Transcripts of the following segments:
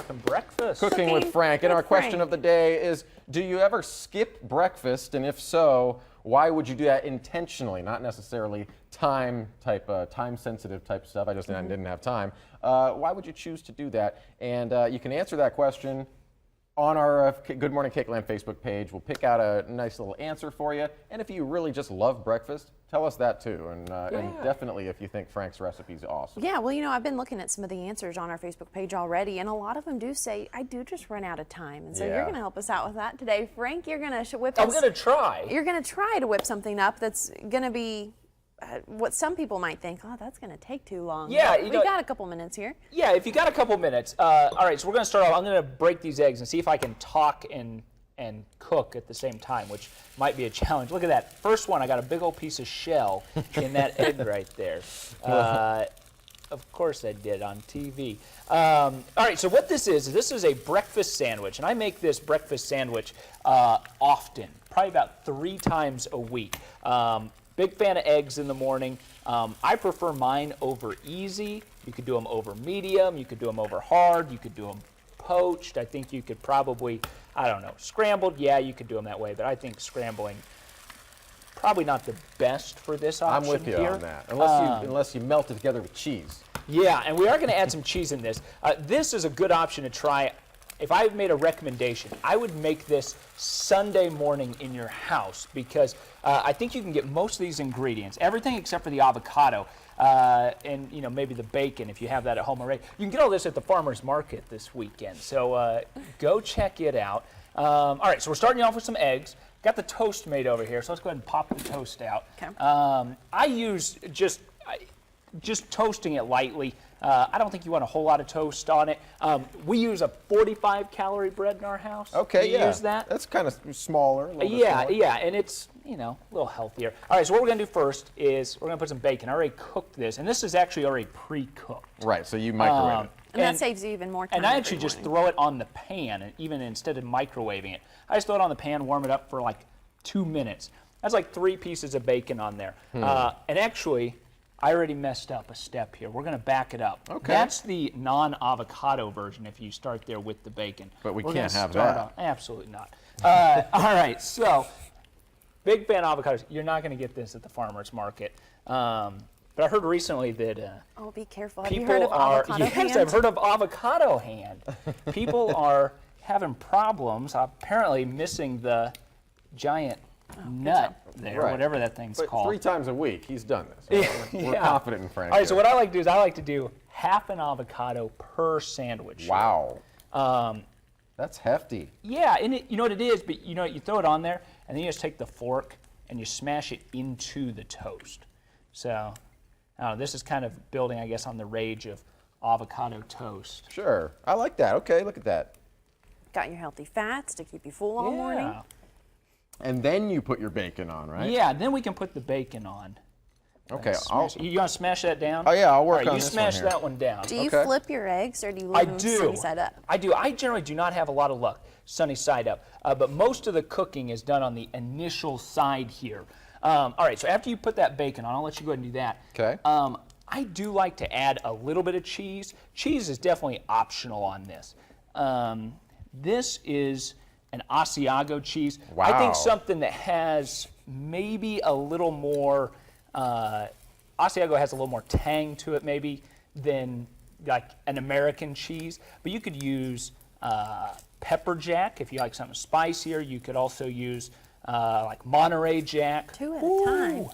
some breakfast. Cooking with Frank. And our question of the day is, do you ever skip breakfast? And if so, why would you do that intentionally? Not necessarily time-sensitive type stuff. I just didn't have time. Why would you choose to do that? And you can answer that question on our Good Morning Cakeland Facebook page. We'll pick out a nice little answer for you. And if you really just love breakfast, tell us that too. And definitely if you think Frank's recipe is awesome. Yeah, well, you know, I've been looking at some of the answers on our Facebook page already, and a lot of them do say, I do just run out of time. And so you're going to help us out with that today. Frank, you're going to whip us. I'm going to try. You're going to try to whip something up that's going to be what some people might think, oh, that's going to take too long. Yeah, we got a couple minutes here. Yeah, if you got a couple minutes. All right, so we're going to start off. I'm going to break these eggs and see if I can talk and cook at the same time, which might be a challenge. Look at that. First one, I got a big old piece of shell in that egg right there. Of course I did on TV. All right, so what this is a breakfast sandwich, and I make this breakfast sandwich often, probably about 3 times a week. Big fan of eggs in the morning. I prefer mine over easy. You could do them over medium. You could do them over hard. You could do them poached. I think you could probably, I don't know, scrambled. Yeah, you could do them that way, but I think scrambling probably not the best for this option. I'm with you here. on that, unless you melt it together with cheese. Yeah, and we are going to add some cheese in this. This is a good option to try. If I made a recommendation, I would make this Sunday morning in your house because I think you can get most of these ingredients, everything except for the avocado, and maybe the bacon if you have that at home already. You can get all this at the farmer's market this weekend, so go check it out. All right, so we're starting off with some eggs. Got the toast made over here, so let's go ahead and pop the toast out. Okay. I use just toasting it lightly. I don't think you want a whole lot of toast on it. We use a 45-calorie bread in our house. Okay, you use that? That's kind of smaller. Yeah, and it's a little healthier. All right, so what we're going to do first is we're going to put some bacon. I already cooked this, and this is actually already pre-cooked. Right, so you microwave it. And that saves you even more time. And I actually just throw it on the pan, and even instead of microwaving it. I just throw it on the pan, warm it up for like 2 minutes. That's like 3 pieces of bacon on there. And actually, I already messed up a step here. We're going to back it up. Okay. That's the non-avocado version if you start there with the bacon. But we can't have that. Absolutely not. All right, so big fan of avocados. You're not going to get this at the farmer's market. But I heard recently that oh, be careful. Have you heard of avocado hand? Yes, I've heard of avocado hand. People are having problems, apparently missing the giant nut there, whatever that thing's called. 3 times a week, he's done this. We're confident in Frank. All right, so what I like to do is I like to do half an avocado per sandwich. Wow. That's hefty. Yeah, and you know what it is, but you throw it on there, and then you just take the fork and you smash it into the toast. So, this is kind of building, I guess, on the rage of avocado toast. Sure, I like that. Okay, look at that. Got your healthy fats to keep you full all morning. And then you put your bacon on, right? Yeah, then we can put the bacon on. Okay, you want to smash that down? Oh yeah, I'll work on this one. You smash one that one down. Do you flip your eggs, or do you leave them sunny side up? I do. I generally do not have a lot of luck sunny side up, but most of the cooking is done on the initial side here. All right, so after you put that bacon on, I'll let you go ahead and do that. Okay. I do like to add a little bit of cheese. Cheese is definitely optional on this. This is an Asiago cheese. Wow. I think something that has maybe a little more, Asiago has a little more tang to it maybe than like an American cheese. But you could use pepper jack if you like something spicier. You could also use like Monterey Jack. 2 at a time.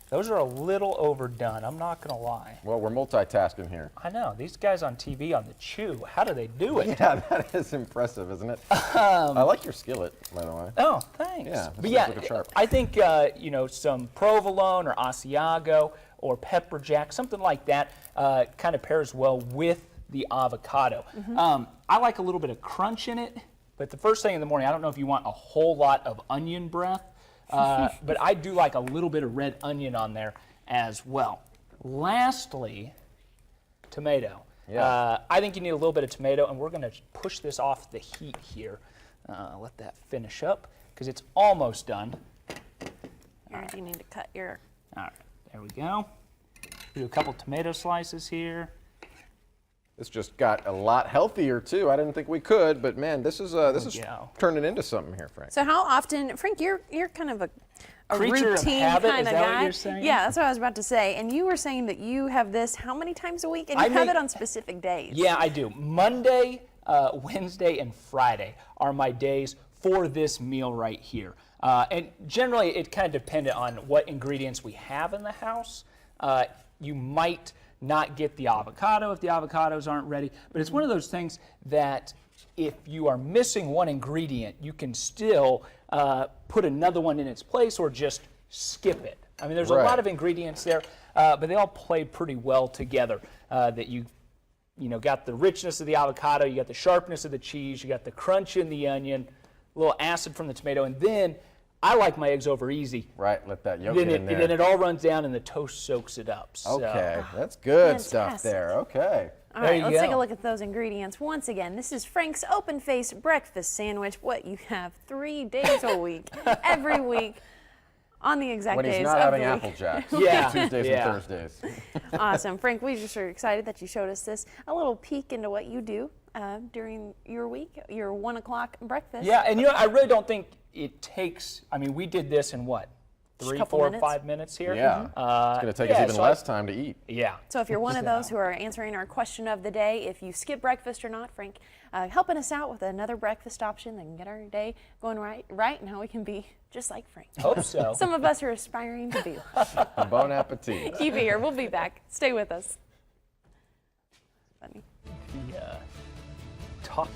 Those are a little overdone, I'm not going to lie. Well, we're multitasking here. I know. These guys on TV on the chew, how do they do it? Yeah, that is impressive, isn't it? I like your skillet, by the way. Oh, thanks. Yeah, but yeah, sharp. I think, some Provolone or Asiago or pepper jack, something like that kind of pairs well with the avocado. I like a little bit of crunch in it, but the first thing in the morning, I don't know if you want a whole lot of onion breath, but I do like a little bit of red onion on there as well. Lastly, tomato. Yeah. I think you need a little bit of tomato, and we're going to push this off the heat here. Let that finish up, because it's almost done. You need to cut your... All right, there we go. Do a couple tomato slices here. This just got a lot healthier too. I didn't think we could, but man, this is yeah. turning into something here, Frank. So how often, Frank, you're kind of a Creature of routine habit, kind is of that guy. what you're saying? Yeah, that's what I was about to say. And you were saying that you have this how many times a week? And you have it on specific days. Yeah, I do. Monday, Wednesday, and Friday are my days for this meal right here. And generally, it kind of depended on what ingredients we have in the house. You might not get the avocado if the avocados aren't ready, but it's one of those things that if you are missing one ingredient, you can still put another one in its place or just skip it. I mean, there's a lot of ingredients there, but they all play pretty well together. That you got the richness of the avocado, you got the sharpness of the cheese, you got the crunch in the onion, a little acid from the tomato, and then I like my eggs over easy. Right, let that yolk get in there. Then it all runs down and the toast soaks it up. So. Okay, that's good stuff Fantastic. there. Okay. All right, let's take go. a look at those ingredients. Once again, this is Frank's open-faced breakfast sandwich. What you have 3 days a week, every week, on the exact When days he's not of having the week. Apple Jacks. Yeah. Tuesdays Yeah. and Thursdays. Awesome. Frank, we just are excited that you showed us this, a little peek into what you do during your week, your 1 o'clock breakfast. Yeah, and I really don't think it takes, I mean, we did this in what? Just a 3, couple 4, minutes. 5 minutes here? Yeah. It's going to take us even so less time to eat. Yeah. So if you're one of those who are answering our question of the day, if you skip breakfast or not, Frank, helping us out with another breakfast option that can get our day going right, and how we can be just like Frank. Hope so. Some of us are aspiring to be. Bon appetit. Keep it here. We'll be back. Stay with us. Funny. Talk